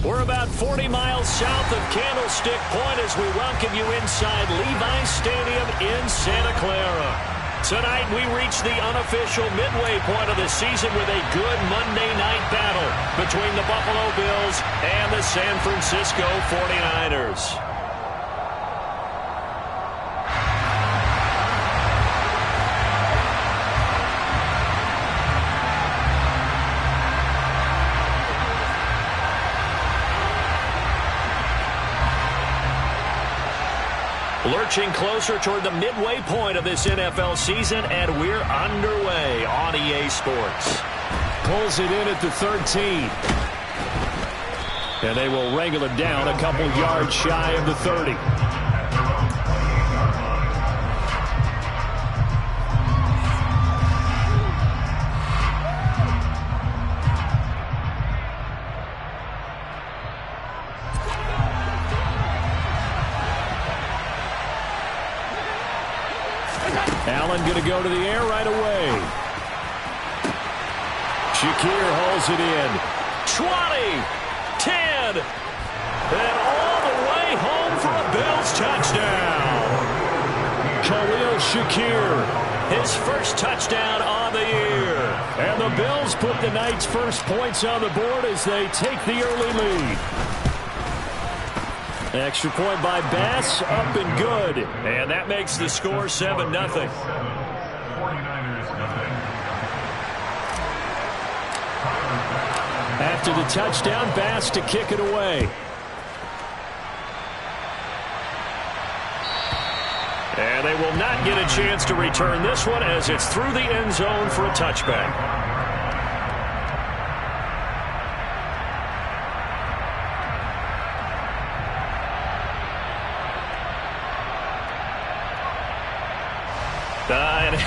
We're about 40 miles south of Candlestick Point as we welcome you inside Levi's Stadium in Santa Clara. Tonight we reach the unofficial midway point of the season with a good Monday night battle between the Buffalo Bills and the San Francisco 49ers. Lurching closer toward the midway point of this NFL season, and we're underway on EA Sports. Pulls it in at the 13. And they will wrangle it down a couple yards shy of the 30. Allen going to go to the air right away. Shakir hauls it in. 20, 10, and all the way home for a Bills touchdown. Khalil Shakir, his first touchdown on the year. And the Bills put the night's first points on the board as they take the early lead. Extra point by Bass, up and good. And that makes the score 7-0. After the touchdown, Bass to kick it away. And they will not get a chance to return this one as it's through the end zone for a touchback.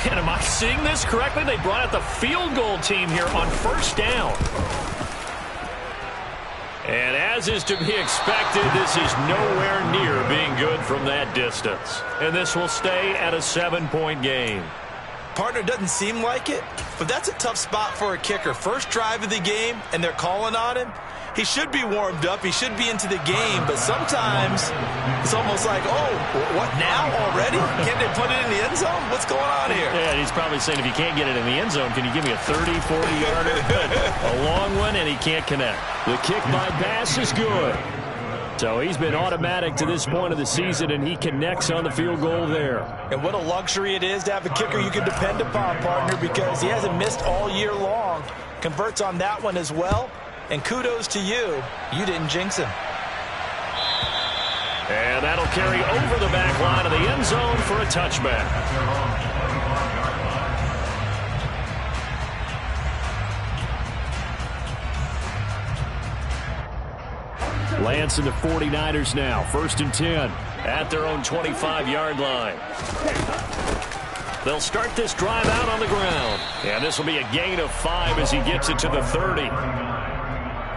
And am I seeing this correctly? They brought out the field goal team here on first down. And as is to be expected, this is nowhere near being good from that distance. And this will stay at a 7-point game. Partner, doesn't seem like it, but that's a tough spot for a kicker. First drive of the game, and they're calling on him. He should be warmed up. He should be into the game, but sometimes it's almost like, oh, what now already? Can't they put it in the end zone? What's going on here? Yeah, he's probably saying, if you can't get it in the end zone, can you give me a 30, 40-yarder? A long one, and he can't connect. The kick by Bass is good. So he's been automatic to this point of the season, and he connects on the field goal there. And what a luxury it is to have a kicker you can depend upon, partner, because he hasn't missed all year long. Converts on that one as well. And kudos to you. You didn't jinx him. And that'll carry over the back line of the end zone for a touchback. Lance and the 49ers now. 1st and 10. At their own 25-yard line. They'll start this drive out on the ground. And this will be a gain of 5 as he gets it to the 30.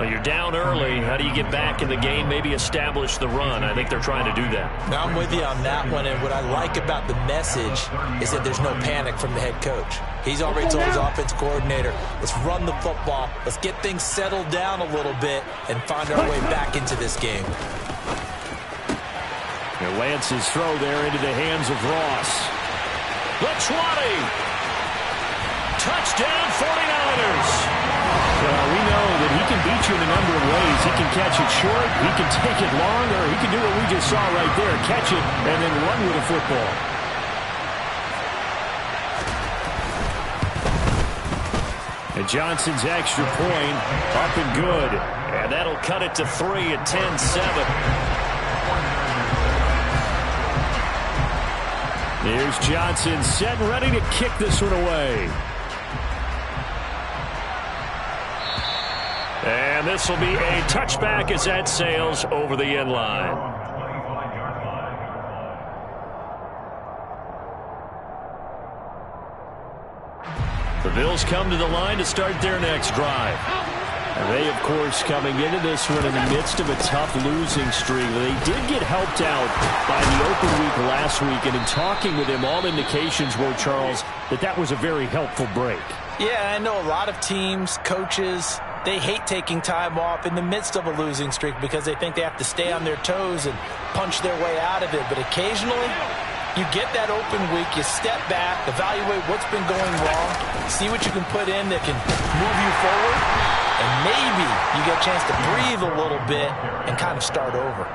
Well, you're down early. How do you get back in the game, maybe establish the run? I think they're trying to do that. Now, I'm with you on that one, and what I like about the message is that there's no panic from the head coach. He's already told his offense coordinator, let's run the football, let's get things settled down a little bit, and find our way back into this game. And Lance's throw there into the hands of Ross. The 20. Touchdown 49ers. Well, we know that he can beat you in a number of ways. He can catch it short, he can take it long, or he can do what we just saw right there, catch it and then run with the football. And Johnson's extra point up and good. And that'll cut it to 3 at 10-7. Here's Johnson set and ready to kick this one away. And this will be a touchback as that sails over the end line. The Bills come to the line to start their next drive. And they, of course, coming into this one in the midst of a tough losing streak. They did get helped out by the open week last week, and in talking with him, all indications were, Charles, that was a very helpful break. Yeah, I know a lot of teams, coaches, they hate taking time off in the midst of a losing streak because they think they have to stay on their toes and punch their way out of it. But occasionally, you get that open week, you step back, evaluate what's been going wrong, see what you can put in that can move you forward, and maybe you get a chance to breathe a little bit and kind of start over.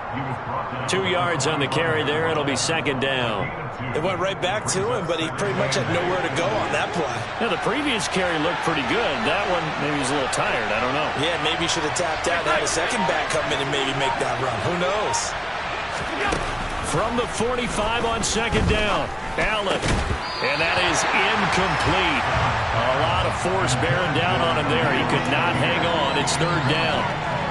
2 yards on the carry there. It'll be second down. It went right back to him, but he pretty much had nowhere to go on that play. Yeah, the previous carry looked pretty good. That one, maybe he's a little tired. I don't know. Yeah, maybe he should have tapped out and had a second back come in and maybe make that run. Who knows? From the 45 on second down, Allen. And that is incomplete. A lot of force bearing down on him there. He could not hang on. It's third down.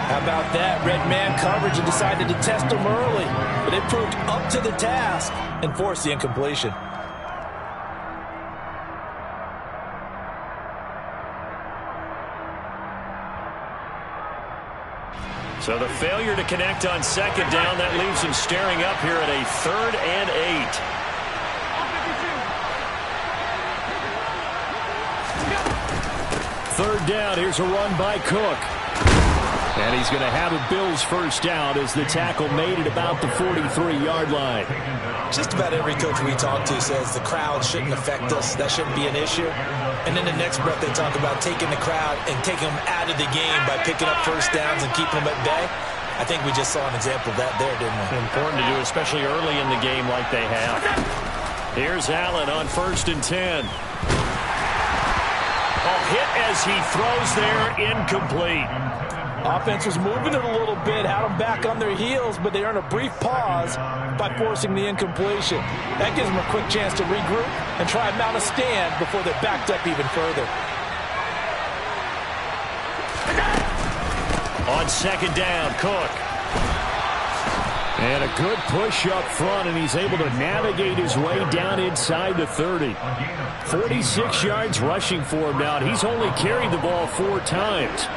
How about that? Red man coverage and decided to test him early. But it proved up to the task and forced the incompletion. So the failure to connect on second down, that leaves him staring up here at a 3rd and 8. Third down, here's a run by Cook. And he's going to have a Bills first down as the tackle made it about the 43-yard line. Just about every coach we talk to says the crowd shouldn't affect us. That shouldn't be an issue. And then the next breath they talk about taking the crowd and taking them out of the game by picking up first downs and keeping them at bay. I think we just saw an example of that there, didn't we? Important to do, especially early in the game like they have. Here's Allen on 1st and 10. Hit as he throws there, incomplete. Offense was moving it a little bit, had them back on their heels, but they earned a brief pause by forcing the incompletion. That gives them a quick chance to regroup and try and mount a stand before they're backed up even further. On second down, Cook. And a good push up front, and he's able to navigate his way down inside the 30. 46 yards rushing for him now. He's only carried the ball 4 times.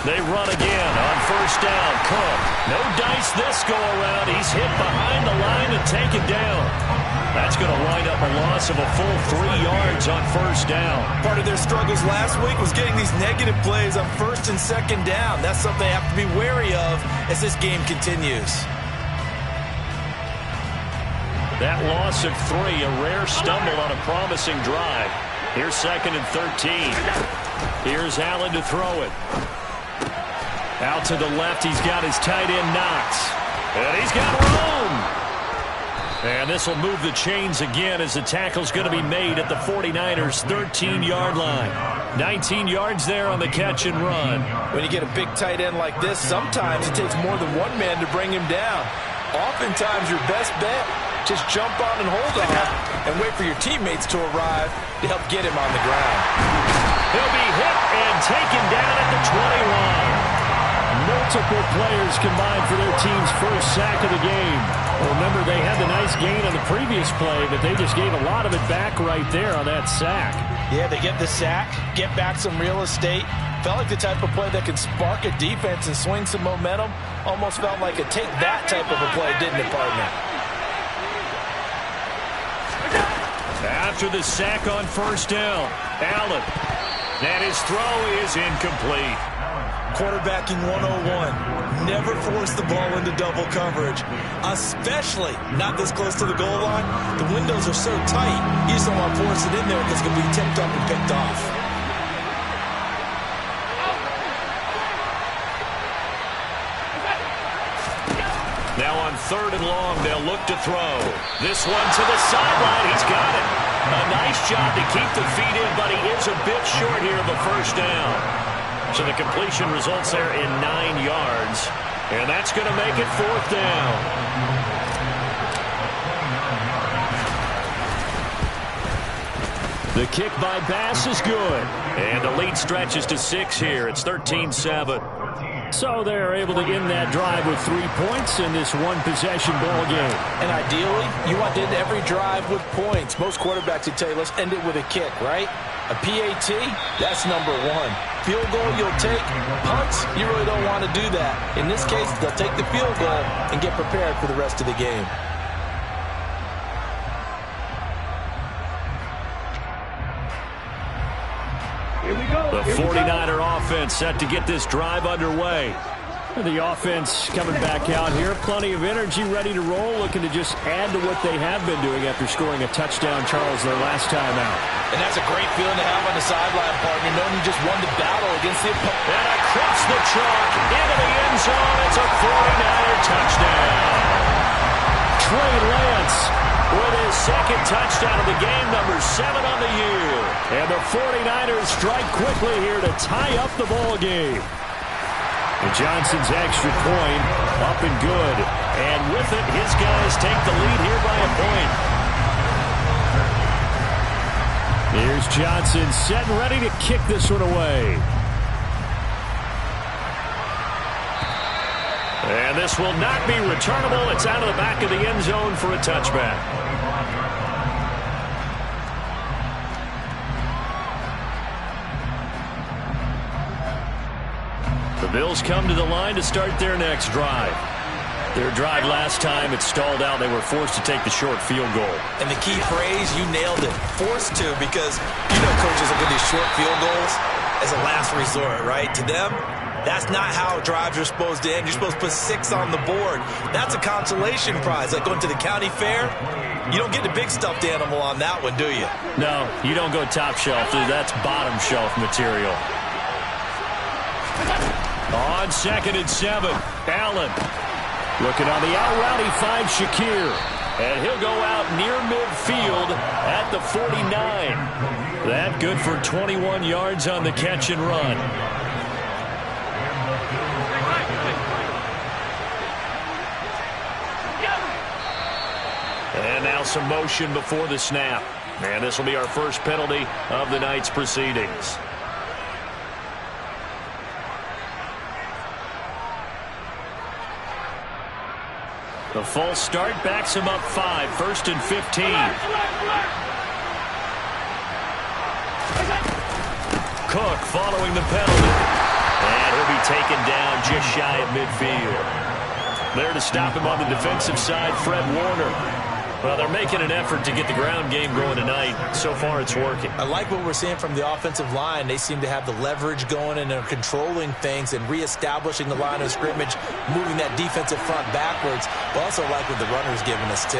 They run again on first down. Cook. No dice this go around. He's hit behind the line and taken down. That's going to wind up a loss of a full 3 yards on first down. Part of their struggles last week was getting these negative plays on 1st and 2nd down. That's something they have to be wary of as this game continues. That loss of 3, a rare stumble on a promising drive. Here's 2nd and 13. Here's Allen to throw it. Out to the left, he's got his tight end Knox. And he's got room. And this will move the chains again as the tackle's going to be made at the 49ers' 13-yard line. 19 yards there on the catch and run. When you get a big tight end like this, sometimes it takes more than one man to bring him down. Oftentimes, your best bet, just jump on and hold on and wait for your teammates to arrive to help get him on the ground. He'll be hit and taken down at the 20 line. Multiple players combined for their team's first sack of the game. Well, remember, they had the nice gain on the previous play, but they just gave a lot of it back right there on that sack. Yeah, they get the sack, get back some real estate. Felt like the type of play that could spark a defense and swing some momentum. Almost felt like a take that type of a play, didn't it, partner? After the sack on first down, Allen. And his throw is incomplete. Quarterbacking 101. Never force the ball into double coverage, especially not this close to the goal line. The windows are so tight, you just don't want to force it in there because it can be tipped up and picked off. Now on 3rd and long, they'll look to throw. This one to the sideline. He's got it. A nice job to keep the feet in, but he is a bit short here of a first down. So the completion results there in 9 yards. And that's going to make it 4th down. The kick by Bass is good. And the lead stretches to 6 here. It's 13-7. So they're able to end that drive with 3 points in this one-possession ball game. And ideally, you want to end every drive with points. Most quarterbacks would tell you, let's end it with a kick, right? A PAT, that's number 1. Field goal, you'll take. Punts, you really don't want to do that. In this case, they'll take the field goal and get prepared for the rest of the game. 49er offense set to get this drive underway. The offense coming back out here. Plenty of energy, ready to roll, looking to just add to what they have been doing after scoring a touchdown, Charles, their last time out. And that's a great feeling to have on the sideline, partner, knowing you just won the battle against the opponent. And across the chalk into the end zone. It's a 49er touchdown. Trey Lance with his second touchdown of the game, number 7 on the year. And the 49ers strike quickly here to tie up the ball game. And Johnson's extra point up and good. And with it, his guys take the lead here by a point. Here's Johnson set and ready to kick this one away. And this will not be returnable. It's out of the back of the end zone for a touchback. The Bills come to the line to start their next drive. Their drive last time, it stalled out. They were forced to take the short field goal. And the key phrase, you nailed it, forced to, because you know coaches look at these short field goals as a last resort, right? To them, that's not how drives are supposed to end. You're supposed to put 6 on the board. That's a consolation prize. Like going to the county fair, you don't get the big stuffed animal on that one, do you? No, you don't go top shelf. That's bottom shelf material. On 2nd and 7, Allen. Looking on the out route, he finds Shakir. And he'll go out near midfield at the 49. That good for 21 yards on the catch and run. And now some motion before the snap. And this will be our first penalty of the night's proceedings. The false start backs him up 5, 1st and 15. Cook following the penalty. And he'll be taken down just shy of midfield. There to stop him on the defensive side, Fred Warner. Well, they're making an effort to get the ground game going tonight. So far, it's working. I like what we're seeing from the offensive line. They seem to have the leverage going, and they're controlling things and reestablishing the line of scrimmage, moving that defensive front backwards. But also like what the runner's giving us, too.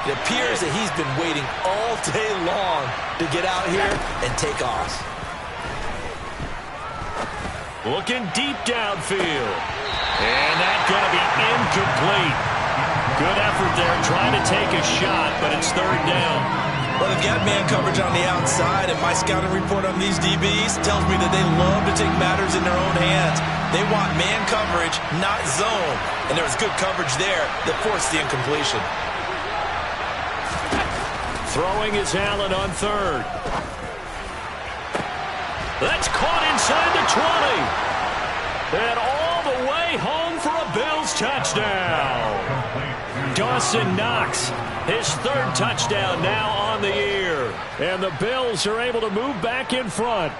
It appears that he's been waiting all day long to get out here and take off. Looking deep downfield. And that's going to be incomplete. Good effort there, trying to take a shot, but it's 3rd down. Well, they've got man coverage on the outside, and my scouting report on these DBs tells me that they love to take matters in their own hands. They want man coverage, not zone. And there was good coverage there that forced the incompletion. Throwing is Allen on 3rd. That's caught inside the 20. And all the way home for a Bills touchdown. Dawson Knox, his 3rd touchdown now on the year. And the Bills are able to move back in front.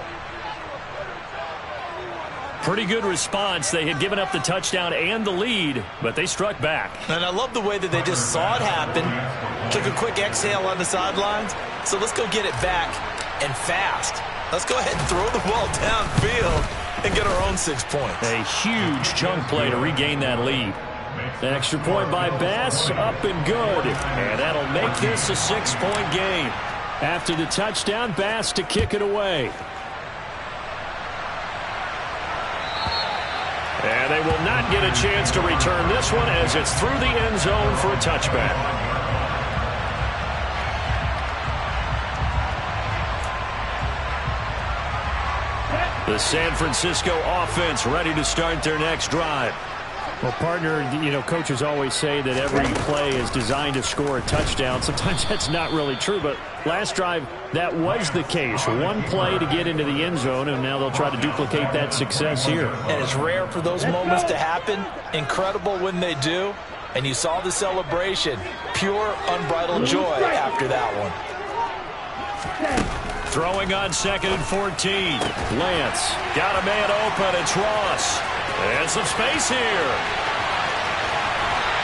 Pretty good response. They had given up the touchdown and the lead, but they struck back. And I love the way that they just saw it happen, took a quick exhale on the sidelines. So let's go get it back and fast. Let's go ahead and throw the ball downfield and get our own 6 points. A huge chunk play to regain that lead. An extra point by Bass, up and good. And that'll make this a 6-point game. After the touchdown, Bass to kick it away. And they will not get a chance to return this one as it's through the end zone for a touchback. The San Francisco offense ready to start their next drive. Well, partner, you know, coaches always say that every play is designed to score a touchdown. Sometimes that's not really true, but last drive, that was the case. One play to get into the end zone, and now they'll try to duplicate that success here. And it's rare for those moments to happen. Incredible when they do. And you saw the celebration. Pure, unbridled joy after that one. Throwing on 2nd and 14. Lance got a man open. It's Ross. And some space here.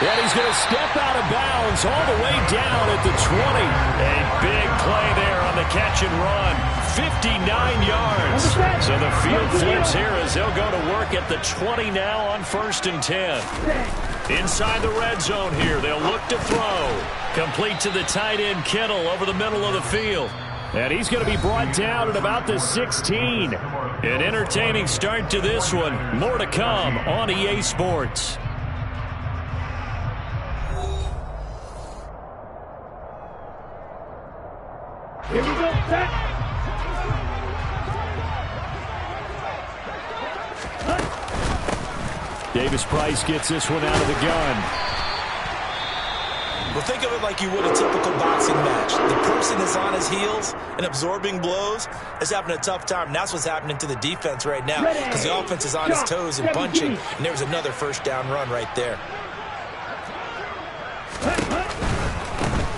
And he's going to step out of bounds all the way down at the 20. A big play there on the catch and run. 59 yards. So the field flips here as they'll go to work at the 20 now on 1st and 10. Inside the red zone here, they'll look to throw. Complete to the tight end, Kittle, over the middle of the field. And he's going to be brought down at about the 16. An entertaining start to this one. More to come on EA Sports. Here we go, set. Davis Price gets this one out of the gun. Well, think of it like you would a typical boxing match. The person is on his heels and absorbing blows is having a tough time. And that's what's happening to the defense right now because the offense is on his toes and punching. And there was another first down run right there.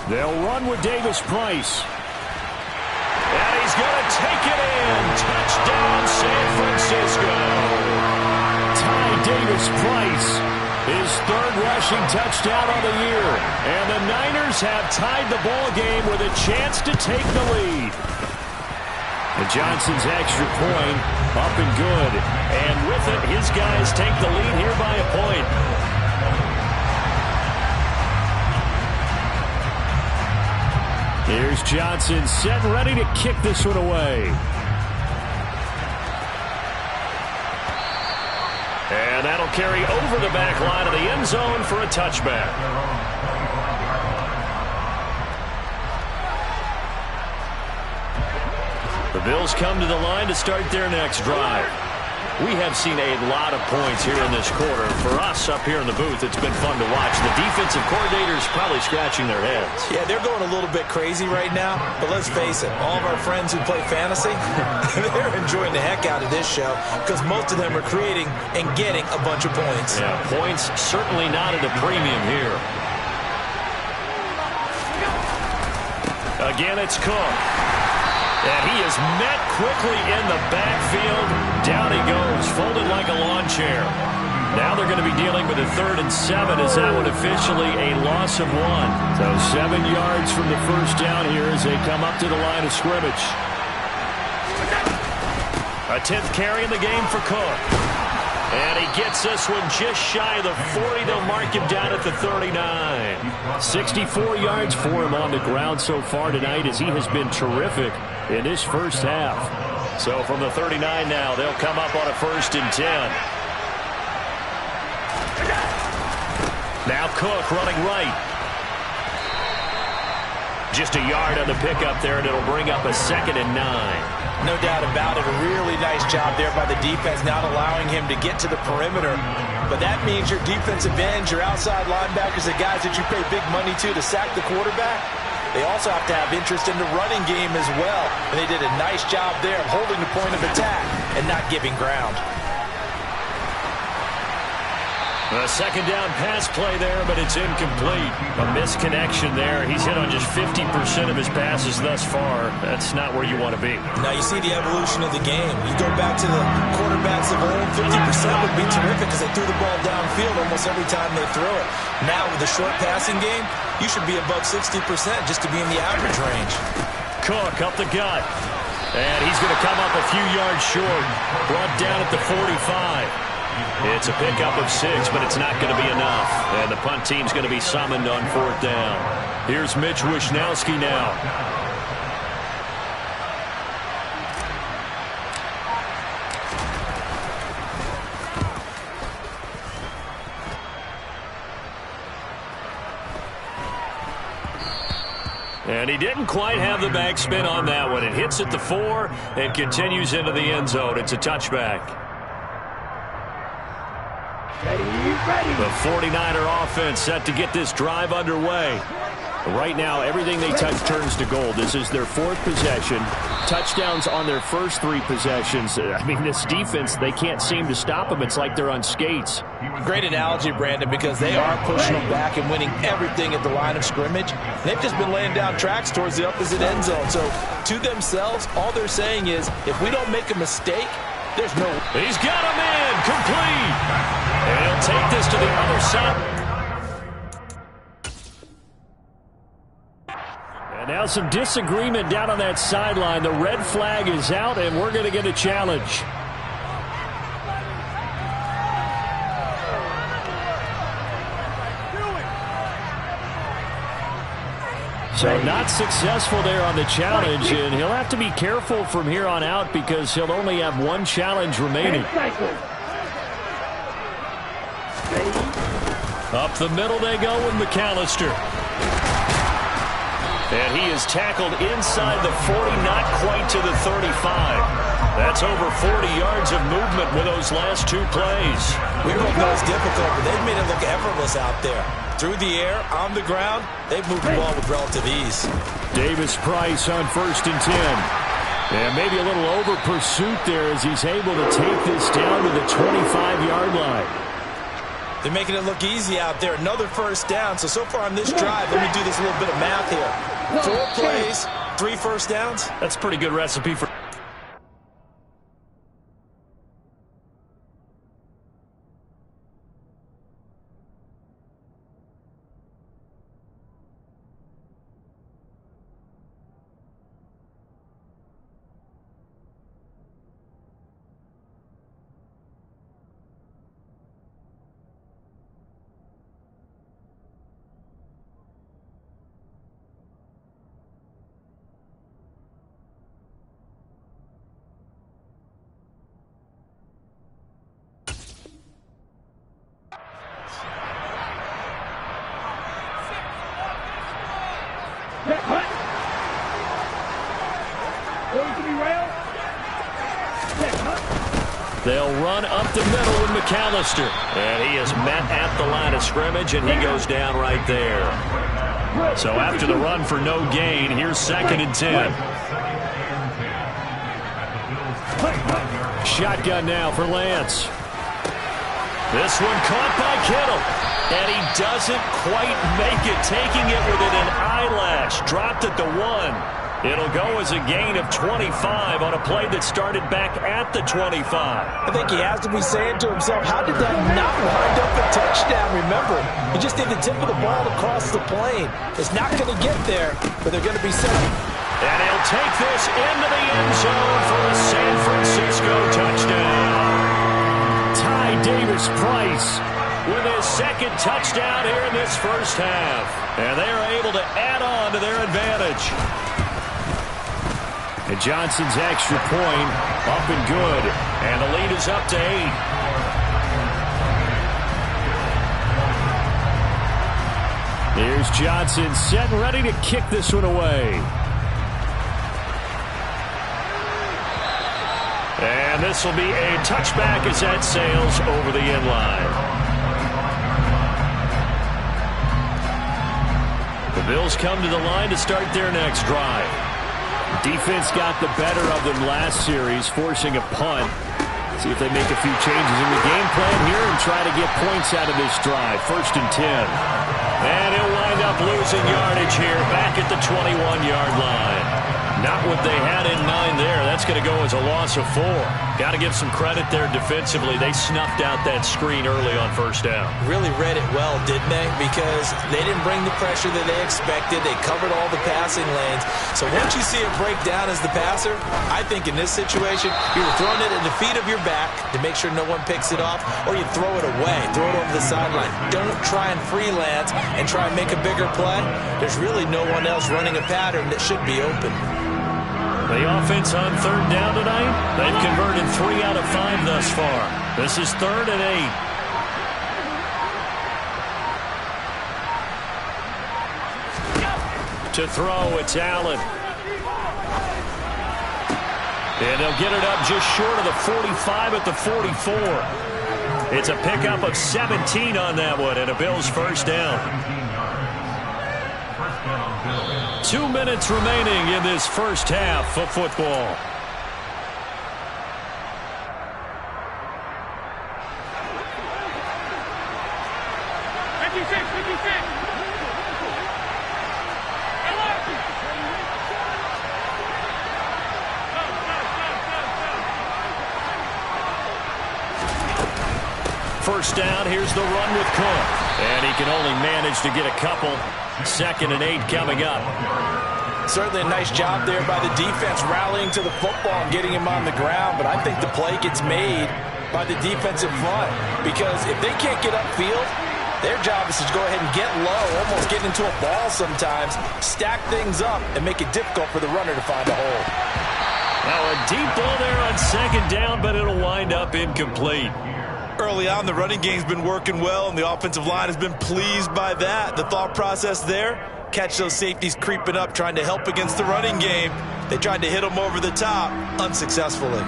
They'll run with Davis Price. And he's going to take it in. Touchdown, San Francisco. Ty Davis Price, his 3rd rushing touchdown of the year. And the Niners have tied the ball game with a chance to take the lead. And Johnson's extra point up and good. And with it, his guys take the lead here by a point. Here's Johnson set and ready to kick this one away. And that'll carry over the back line of the end zone for a touchback. The Bills come to the line to start their next drive. We have seen a lot of points here in this quarter. For us up here in the booth, it's been fun to watch. The defensive coordinators probably scratching their heads. Yeah, they're going a little bit crazy right now. But let's face it, all of our friends who play fantasy, they're enjoying the heck out of this show because most of them are creating and getting a bunch of points. Yeah, points certainly not at a premium here. Again, it's Cook. And he is met quickly in the backfield. Down he goes, folded like a lawn chair. Now they're going to be dealing with a 3rd and 7 as that one officially a loss of 1. So 7 yards from the first down here as they come up to the line of scrimmage. A 10th carry in the game for Cook. And he gets this one just shy of the 40. They'll mark him down at the 39. 64 yards for him on the ground so far tonight as he has been terrific in this first half. So from the 39 now, they'll come up on a 1st and 10. Now Cook running right. Just a yard on the pickup there, and it'll bring up a 2nd and 9. No doubt about it. A really nice job there by the defense, not allowing him to get to the perimeter. But that means your defensive ends, your outside linebackers, the guys that you pay big money to sack the quarterback, they also have to have interest in the running game as well. And they did a nice job there of holding the point of attack and not giving ground. A 2nd down pass play there, but it's incomplete. A misconnection there. He's hit on just 50% of his passes thus far. That's not where you want to be. Now you see the evolution of the game. You go back to the quarterbacks of old, 50% would be terrific because they threw the ball downfield almost every time they throw it. Now with the short passing game, you should be above 60% just to be in the average range. Cook up the gut. And he's going to come up a few yards short. Brought down at the 45. It's a pickup of 6, but it's not going to be enough. And the punt team's going to be summoned on 4th down. Here's Mitch Wishnowski now. And he didn't quite have the backspin on that one. It hits at the 4 and continues into the end zone. It's a touchback. The 49er offense set to get this drive underway. Right now, everything they touch turns to gold. This is their 4th possession. Touchdowns on their first 3 possessions. I mean, this defense, they can't seem to stop them. It's like they're on skates. Great analogy, Brandon, because they are pushing them back and winning everything at the line of scrimmage. They've just been laying down tracks towards the opposite end zone. So, to themselves, all they're saying is, if we don't make a mistake, there's no... He's got him in, complete. And he'll take this to the other side. And now some disagreement down on that sideline. The red flag is out, and we're going to get a challenge. So not successful there on the challenge, and he'll have to be careful from here on out because he'll only have one challenge remaining. Up the middle they go with McAllister. And he is tackled inside the 40, not quite to the 35. That's over 40 yards of movement with those last two plays. We both know it's difficult, but they've made it look effortless out there. Through the air, on the ground, they've moved the ball with relative ease. Davis-Price on 1st and 10. And maybe a little over pursuit there as he's able to take this down to the 25-yard line. They're making it look easy out there. Another first down. So far on this drive, let me do this little bit of math here. 4 plays, 3 first downs. That's a pretty good recipe for... They'll run up the middle with McAllister. And he is met at the line of scrimmage, and he goes down right there. So after the run for no gain, here's 2nd and 10. Shotgun now for Lance. This one caught by Kittle. And he doesn't quite make it, taking it within an eyelash. Dropped at the 1. It'll go as a gain of 25 on a play that started back at the 25. I think he has to be saying to himself, how did that not wind up a touchdown? Remember, he just did the tip of the ball across the plane. It's not going to get there, but they're going to be set. And he'll take this into the end zone for a San Francisco touchdown. Ty Davis-Price with his 2nd touchdown here in this first half. And they are able to add on to their advantage. And Johnson's extra point up and good. And the lead is up to 8. Here's Johnson set and ready to kick this one away. And this will be a touchback as that sails over the end line. The Bills come to the line to start their next drive. Defense got the better of them last series, forcing a punt. See if they make a few changes in the game plan here and try to get points out of this drive. 1st and 10. And he'll wind up losing yardage here back at the 21-yard line. Not what they had in mind there. That's going to go as a loss of 4. Got to give some credit there defensively. They snuffed out that screen early on 1st down. Really read it well, didn't they? Because they didn't bring the pressure that they expected. They covered all the passing lanes. So once you see it break down as the passer, I think in this situation, you're throwing it at the feet of your back to make sure no one picks it off, or you throw it away, throw it over the sideline. Don't try and freelance and try and make a bigger play. There's really no one else running a pattern that should be open. The offense on 3rd down tonight, they've converted 3 out of 5 thus far. This is 3rd and 8. To throw, it's Allen. And they'll get it up just short of the 45 at the 44. It's a pickup of 17 on that one, and a Bills 1st down. 2 minutes remaining in this first half of football. First down, here's the run with Cook. And he can only manage to get a couple. 2nd and 8 coming up. Certainly a nice job there by the defense rallying to the football and getting him on the ground, but I think the play gets made by the defensive front because if they can't get upfield, their job is to go ahead and get low, almost get into a ball sometimes, stack things up, and make it difficult for the runner to find a hole. Now a deep ball there on second down, but it'll wind up incomplete. Early on, the running game's been working well, and the offensive line has been pleased by that. The thought process there, catch those safeties creeping up, trying to help against the running game. They tried to hit them over the top, unsuccessfully.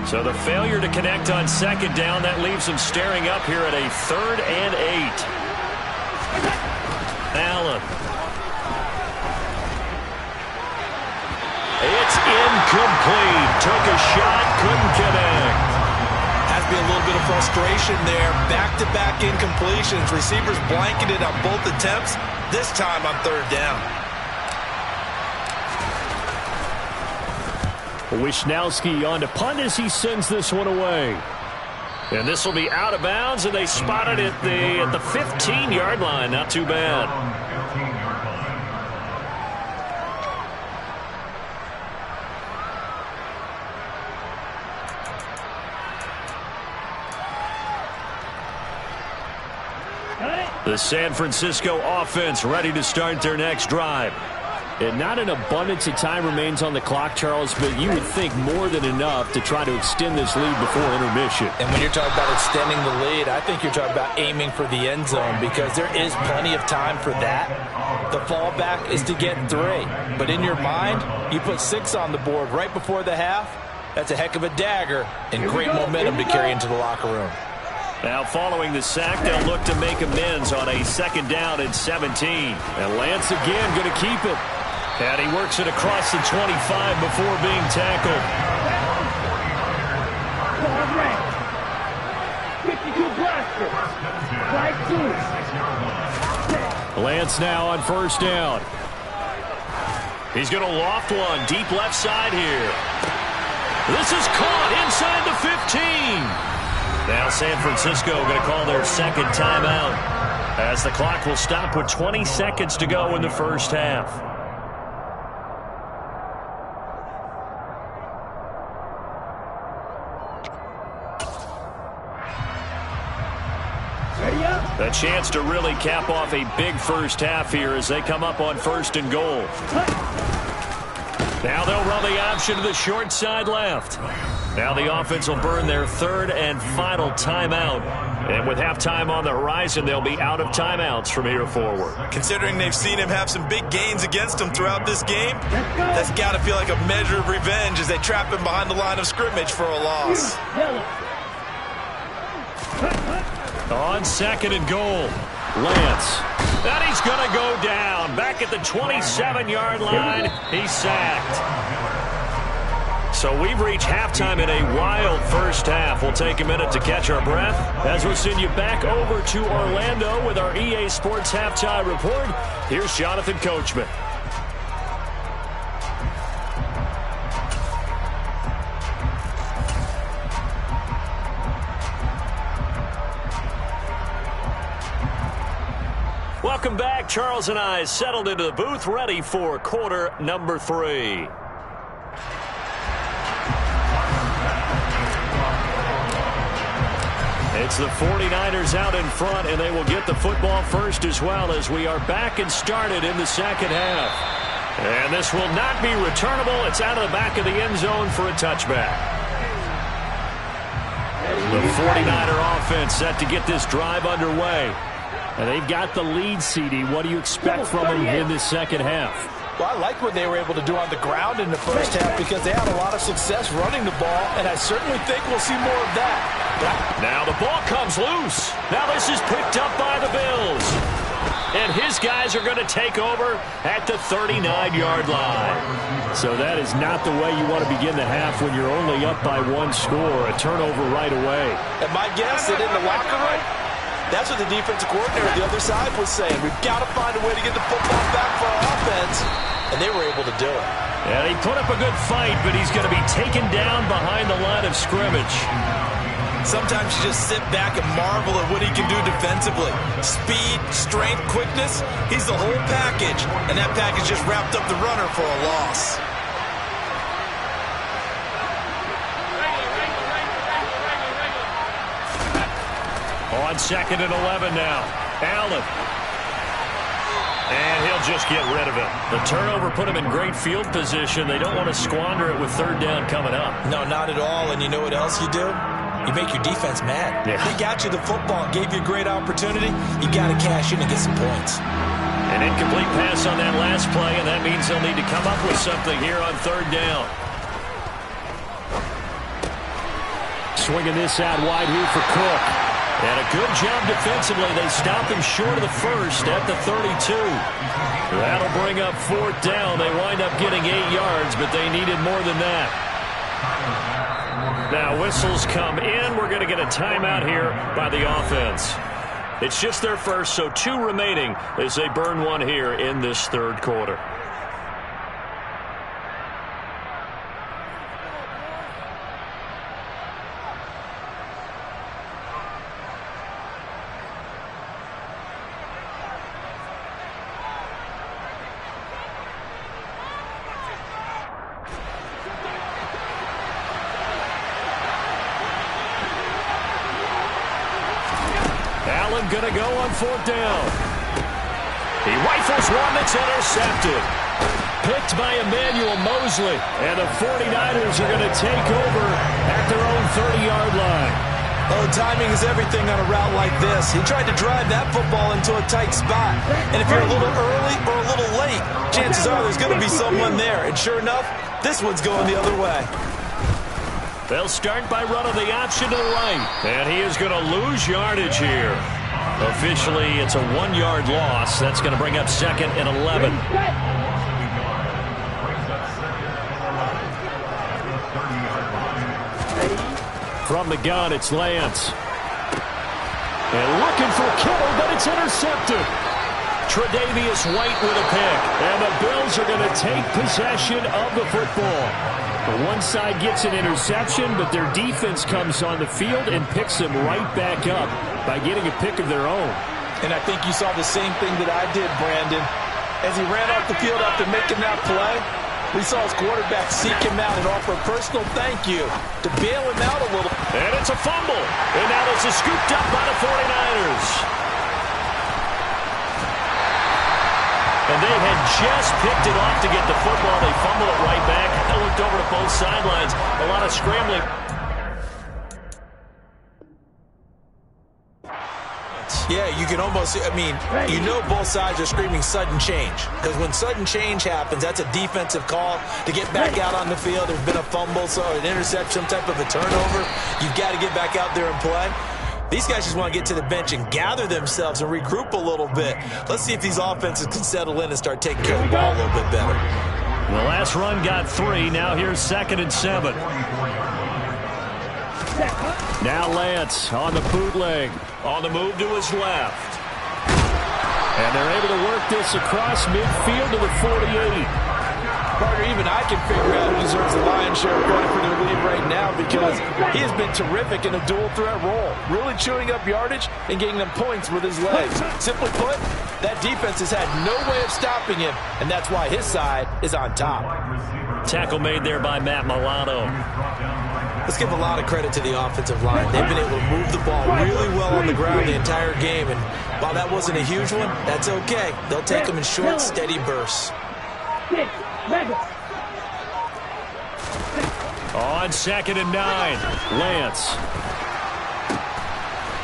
So the failure to connect on second down, that leaves them staring up here at a 3rd and 8. Allen. It's incomplete. Took a shot, couldn't connect. Has to be a little bit of frustration there. Back-to-back incompletions. Receivers blanketed on both attempts, this time on 3rd down. Wisnowski on to punt as he sends this one away. And this will be out of bounds, and they spotted it at the 15-yard line. Not too bad. The San Francisco offense ready to start their next drive. And not an abundance of time remains on the clock, Charles, but you would think more than enough to try to extend this lead before intermission. And when you're talking about extending the lead, I think you're talking about aiming for the end zone because there is plenty of time for that. The fallback is to get 3. But in your mind, you put 6 on the board right before the half. That's a heck of a dagger and great momentum to carry into the locker room. Now following the sack, they'll look to make amends on a 2nd down and 17. And Lance again going to keep it. And he works it across the 25 before being tackled. 52 blaster. Flag 2. Lance now on 1st down. He's going to loft one deep left side here. This is caught inside the 15. Now San Francisco going to call their 2nd timeout as the clock will stop with 20 seconds to go in the first half. A chance to really cap off a big first half here as they come up on 1st and goal. Now they'll run the option to the short side left. Now the offense will burn their 3rd and final timeout. And with halftime on the horizon, they'll be out of timeouts from here forward. Considering they've seen him have some big gains against them throughout this game, that's got to feel like a measure of revenge as they trap him behind the line of scrimmage for a loss. On 2nd and goal, Lance. And he's going to go down. Back at the 27-yard line, he's sacked. So we've reached halftime in a wild first half. We'll take a minute to catch our breath as we'll send you back over to Orlando with our EA Sports Halftime Report. Here's Jonathan Coachman. Welcome back. Charles and I settled into the booth, ready for quarter number 3. It's the 49ers out in front, and they will get the football first as well as we are back and started in the second half. And this will not be returnable. It's out of the back of the end zone for a touchback. The 49er offense set to get this drive underway. And they've got the lead, CD. What do you expect from them in this second half? Well, I like what they were able to do on the ground in the first half because they had a lot of success running the ball, and I certainly think we'll see more of that. Now the ball comes loose. Now this is picked up by the Bills. And his guys are going to take over at the 39-yard line. So that is not the way you want to begin the half when you're only up by 1 score. A turnover right away. And my guess that in the locker room, that's what the defensive coordinator on the other side was saying. We've got to find a way to get the football back for our offense, and they were able to do it. And he put up a good fight, but he's going to be taken down behind the line of scrimmage. sometimes you just sit back and marvel at what he can do defensively. Speed, strength, quickness, he's the whole package. And that package just wrapped up the runner for a loss. On 2nd and 11 now. Allen. And he'll just get rid of it. The turnover put him in great field position. They don't want to squander it with 3rd down coming up. No, not at all. And you know what else you do? You make your defense mad. Yeah. They got you the football, gave you a great opportunity. You got to cash in and get some points. An incomplete pass on that last play, and that means they'll need to come up with something here on 3rd down. Swinging this out wide here for Cook. And a good job defensively. They stop him short of the first at the 32. That'll bring up 4th down. They wind up getting 8 yards, but they needed more than that. Now whistles come in. We're going to get a timeout here by the offense. It's just their first, so 2 remaining as they burn one here in this 3rd quarter. Going to go on 4th down. He rifles one that's intercepted. Picked by Emmanuel Mosley. And the 49ers are going to take over at their own 30-yard line. Oh, timing is everything on a route like this. He tried to drive that football into a tight spot. And if you're a little early or a little late, chances are there's going to be someone there. And sure enough, this one's going the other way. They'll start by running the option to the right. And he is going to lose yardage here. Officially, it's a 1-yard loss. That's going to bring up 2nd and 11. From the gun, it's Lance. And looking for Kittle, but it's intercepted. Tre'Davious White with a pick. And the Bills are going to take possession of the football. The one side gets an interception, but their defense comes on the field and picks them right back up by getting a pick of their own. And I think you saw the same thing that I did, Brandon. As he ran off the field after making that play, we saw his quarterback seek him out and offer a personal thank you to bail him out a little. And it's a fumble. And now this is scooped up by the 49ers. And they had just picked it off to get the football. They fumbled it right back. I looked over to both sidelines. A lot of scrambling. Yeah, you can almost, you know both sides are screaming sudden change. Because when sudden change happens, that's a defensive call to get back out on the field. There's been a fumble, so an interception, some type of a turnover. You've got to get back out there and play. These guys just want to get to the bench and gather themselves and regroup a little bit. Let's see if these offenses can settle in and start taking care of the ball a little bit better. The last run got 3. Now here's 2nd and 7. Now Lance on the bootleg. On the move to his left. And they're able to work this across midfield to the 48. Carter, even I can figure out who deserves the lion's share of credit for their lead right now because he has been terrific in a dual threat role, really chewing up yardage and getting them points with his legs. Simply put, that defense has had no way of stopping him, and that's why his side is on top. Tackle made there by Matt Milano. Let's give a lot of credit to the offensive line. They've been able to move the ball really well on the ground the entire game, and while that wasn't a huge one, that's okay. They'll take them in short, steady bursts. On 2nd and 9, Lance.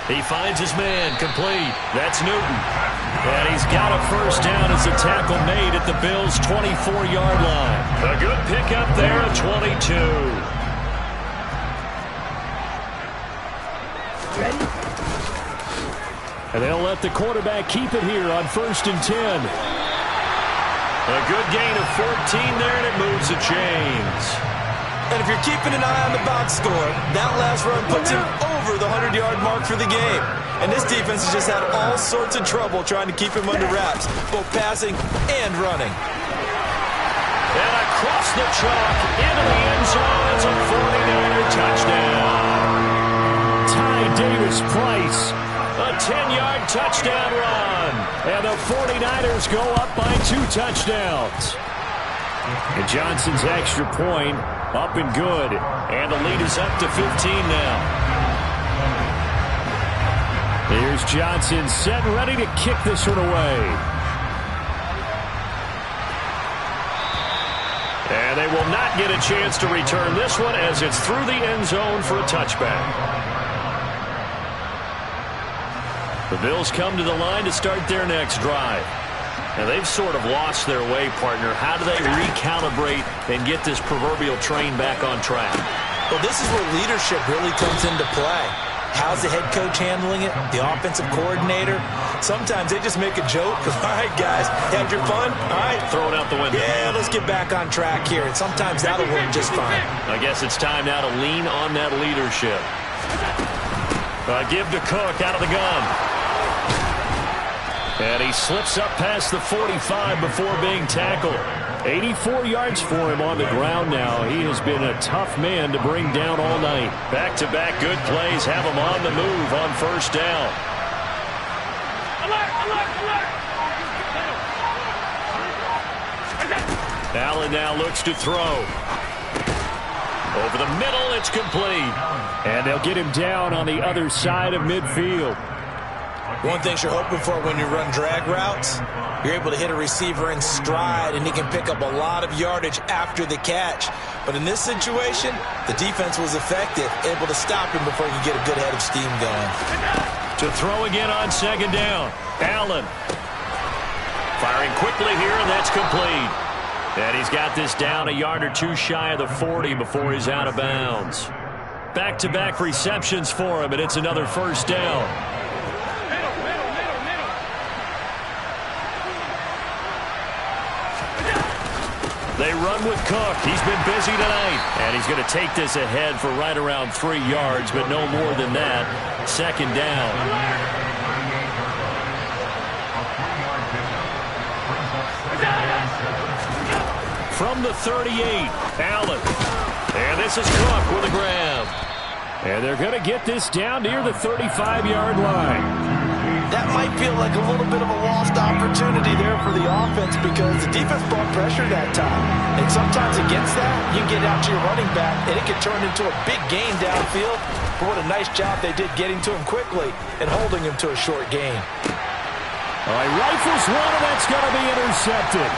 He finds his man, complete. That's Newton. And he's got a first down as the tackle made at the Bills' 24-yard line. A good pickup there at 22. And they'll let the quarterback keep it here on 1st and 10. A good gain of 14 there, and it moves the chains. And if you're keeping an eye on the box score, that last run puts him over the 100-yard mark for the game. And this defense has just had all sorts of trouble trying to keep him under wraps, both passing and running. And across the chalk into the end zone. It's a 49er touchdown. Ty Davis-Price. A 10-yard touchdown run. And the 49ers go up by 2 touchdowns. And Johnson's extra point up and good. And the lead is up to 15 now. Here's Johnson set and ready to kick this one away. And they will not get a chance to return this one as it's through the end zone for a touchback. The Bills come to the line to start their next drive. Now they've sort of lost their way, partner. How do they recalibrate and get this proverbial train back on track? Well, this is where leadership really comes into play. How's the head coach handling it? The offensive coordinator? Sometimes they just make a joke. All right, guys, had your fun? All right. Throw it out the window. Yeah, let's get back on track here. And sometimes that'll work just fine. I guess it's time now to lean on that leadership. Give to Cook out of the gun. And he slips up past the 45 before being tackled. 84 yards for him on the ground now. He has been a tough man to bring down all night. Back-to-back good plays have him on the move on first down. Allen now looks to throw. Over the middle, it's complete. And they'll get him down on the other side of midfield. One thing you're hoping for when you run drag routes, you're able to hit a receiver in stride, and he can pick up a lot of yardage after the catch. But in this situation, the defense was effective, able to stop him before he could get a good head of steam going. To throw again on second down. Allen. Firing quickly here, and that's complete. And he's got this down a yard or two shy of the 40 before he's out of bounds. Back-to-back receptions for him, and it's another first down. They run with Cook. He's been busy tonight. And he's going to take this ahead for right around 3 yards, but no more than that. Second down. From the 38, Allen. And this is Cook with a grab. And they're going to get this down near the 35-yard line. That might feel like a little bit of a lost opportunity there for the offense because the defense brought pressure that time. And sometimes against that, you get out to your running back, and it can turn into a big gain downfield. But what a nice job they did getting to him quickly and holding him to a short gain. All right, rifles one, and that's going to be intercepted.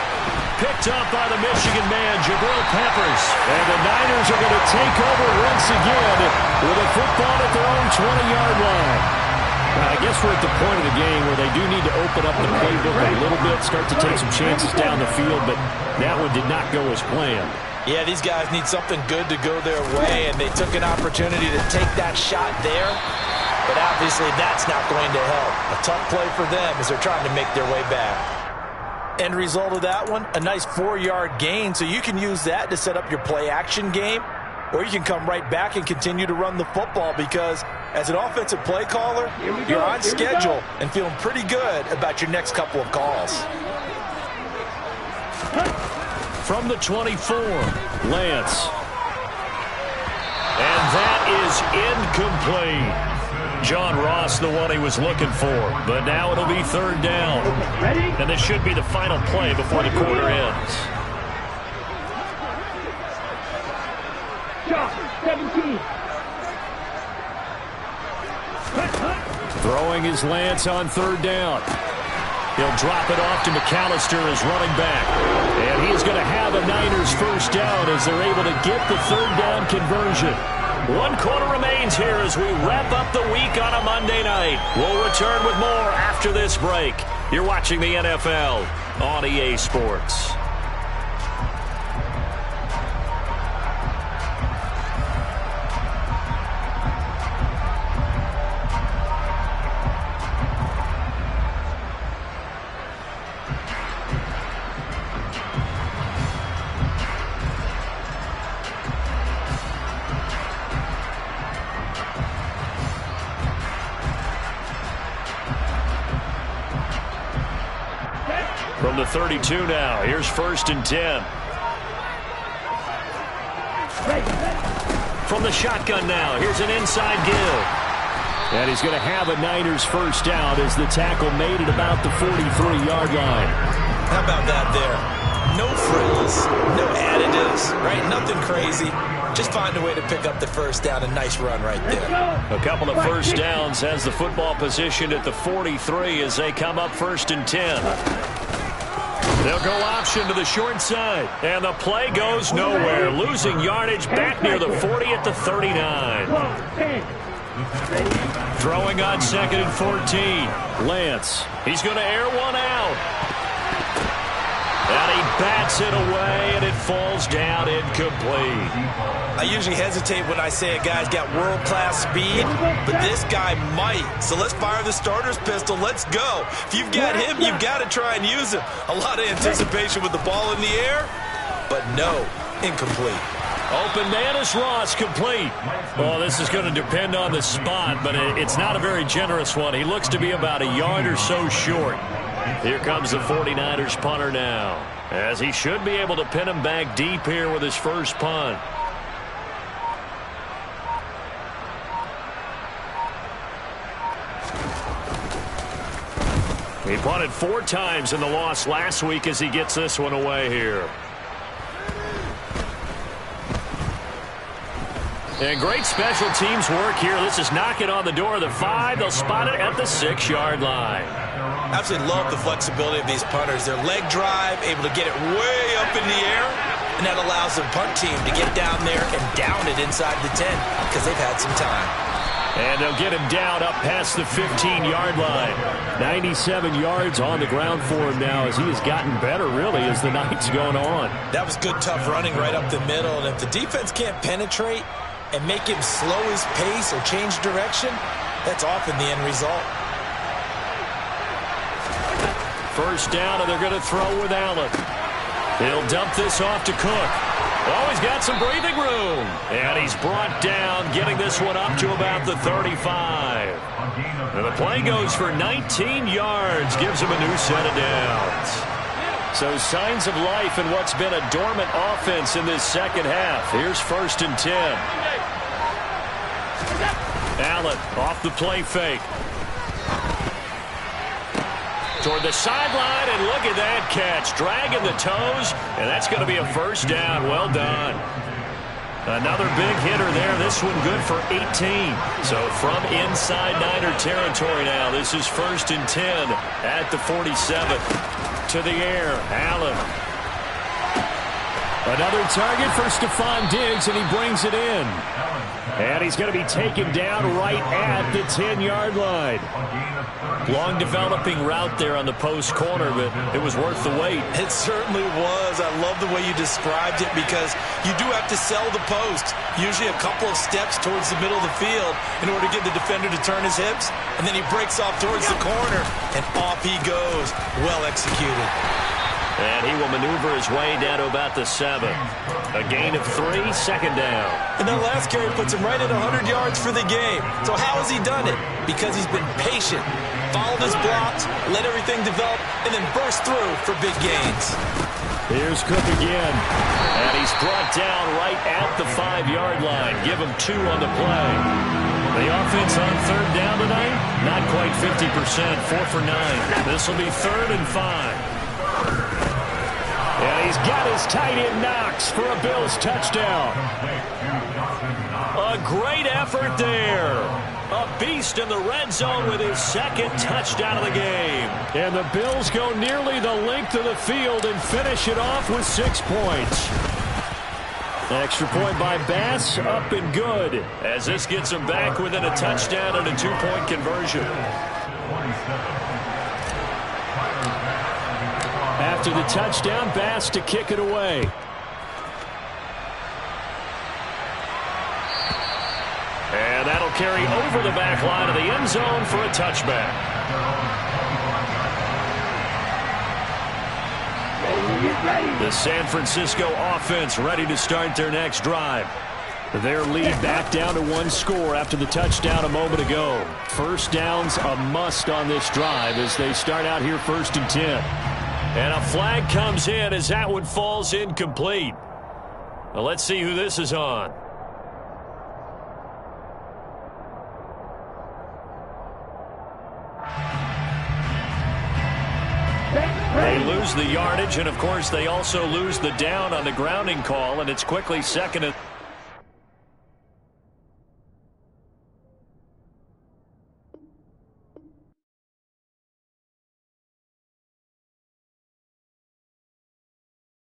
Picked up by the Michigan man, Jabril Peppers. And the Niners are going to take over once again with a football at their own 20-yard line. I guess we're at the point of the game where they do need to open up the playbook a little bit, start to take some chances down the field, but that one did not go as planned. Yeah, these guys need something good to go their way, and they took an opportunity to take that shot there, but obviously that's not going to help. A tough play for them as they're trying to make their way back. End result of that one, a nice 4-yard gain, so you can use that to set up your play-action game, or you can come right back and continue to run the football because as an offensive play caller, you're on schedule and feeling pretty good about your next couple of calls. From the 24, Lance. And that is incomplete. John Ross, the one he was looking for. But now it'll be third down. And this should be the final play before the quarter ends. 17. Throwing his Lance on third down. He'll drop it off to McAllister as running back. And he's going to have a Niners first down as they're able to get the third down conversion. 1 quarter remains here as we wrap up the week on a Monday night. We'll return with more after this break. You're watching the NFL on EA Sports. From the 32 now, here's 1st and 10. From the shotgun now, here's an inside give. And he's going to have a Niners first down as the tackle made at about the 43-yard line. How about that there? No frills, no additives, right? Nothing crazy. Just find a way to pick up the first down. A nice run right there. A couple of first downs has the football positioned at the 43 as they come up 1st and 10. They'll go option to the short side. And the play goes nowhere. Losing yardage back near the 40 at the 39. Throwing on 2nd and 14. Lance. He's going to air one out. And he bats it away, and it falls down incomplete. I usually hesitate when I say a guy's got world-class speed, but this guy might. So let's fire the starter's pistol. Let's go. If you've got him, you've got to try and use him. A lot of anticipation with the ball in the air, but no, incomplete. Open man is Ross, complete. Well, this is going to depend on the spot, but it's not a very generous one. He looks to be about a yard or so short. Here comes the 49ers punter now, as he should be able to pin him back deep here with his first punt. He punted 4 times in the loss last week as he gets this one away here. And great special teams work here. This is knocking on the door of the 5. They'll spot it at the 6-yard line. Absolutely love the flexibility of these punters. Their leg drive, able to get it way up in the air, and that allows the punt team to get down there and down it inside the 10 because they've had some time. And they'll get him down up past the 15-yard line. 97 yards on the ground for him now as he has gotten better, really, as the night's going on. That was good, tough running right up the middle, and if the defense can't penetrate and make him slow his pace or change direction, that's often the end result. First down, and they're going to throw with Allen. He'll dump this off to Cook. Oh, he's got some breathing room. And he's brought down, getting this one up to about the 35. And the play goes for 19 yards, gives him a new set of downs. So signs of life in what's been a dormant offense in this second half. Here's 1st and 10. Allen off the play fake. Toward the sideline, and look at that catch. Dragging the toes, and that's going to be a first down. Well done. Another big hitter there. This one good for 18. So from inside Niner territory now, this is 1st and 10 at the 47. To the air, Allen. Another target for Stephon Diggs, and he brings it in. And he's going to be taken down right at the 10-yard line. Long developing route there on the post corner, but it was worth the wait. It certainly was. I love the way you described it because you do have to sell the post. Usually a couple of steps towards the middle of the field in order to get the defender to turn his hips. And then he breaks off towards the corner, and off he goes. Well executed. And he will maneuver his way down to about the 7. A gain of 3, 2nd down. And that last carry puts him right at 100 yards for the game. So how has he done it? Because he's been patient, followed his blocks, let everything develop, and then burst through for big gains. Here's Cook again. And he's brought down right at the 5-yard line. Give him 2 on the play. The offense on 3rd down tonight, not quite 50%, 4 for 9. This will be 3rd and 5. And he's got his tight end Knox for a Bills touchdown. A great effort there. A beast in the red zone with his 2nd touchdown of the game. And the Bills go nearly the length of the field and finish it off with 6 points. Extra point by Bass, up and good, as this gets him back within a touchdown and a 2-point conversion. After the touchdown, Bass to kick it away. And that'll carry over the back line of the end zone for a touchback. The San Francisco offense ready to start their next drive. Their lead back down to 1 score after the touchdown a moment ago. First down's a must on this drive as they start out here 1st and 10. And a flag comes in as that one falls incomplete. Well, let's see who this is on. They lose the yardage, and, of course, they also lose the down on the grounding call, and it's quickly second and